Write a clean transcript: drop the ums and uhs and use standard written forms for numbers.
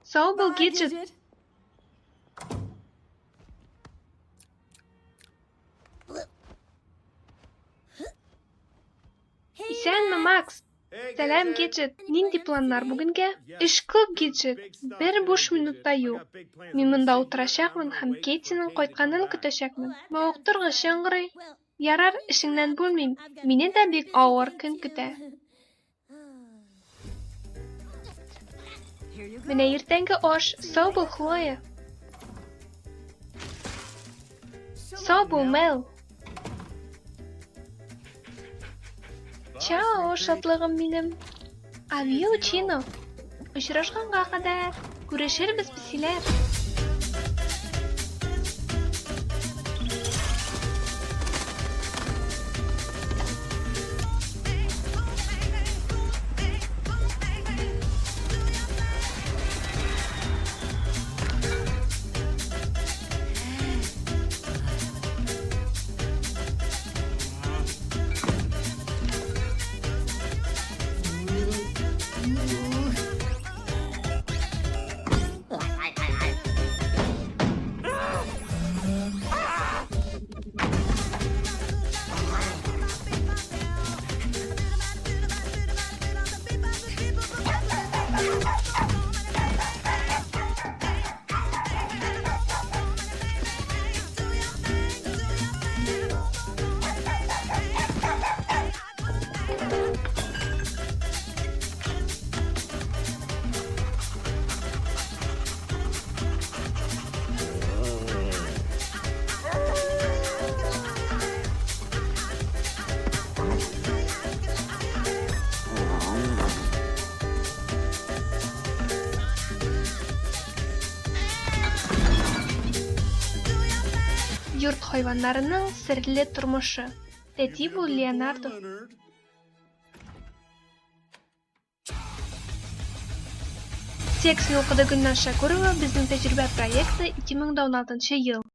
Sağ ol Gidget. Исәнме, Макс? Сәлам, Gidget. Нинди планнар бүгенгә? Эш күп, Gidget. Бер буш минутта юк. Мин монда утырачакмын һәм Кейтиның кайтканын көтәчәкмен. Мавыктыргыч яңгырый. Ярар, эшеңнән бүлмим. Мине дә бик авыр көн көтә. Менә иртәнге аш. Сау бул, Хлоя. Сау бул, Мел. Чао, шатлыгым минем. Авио, Чино. Очрашканга кадәр. Күрешербез, песиләр. Йорт хайваннарының серле тормышы. Тәти бул Леонардо. Текстны укыды Гөлнар Шакурова. Безнең тәҗрибә проекты 2016 ел.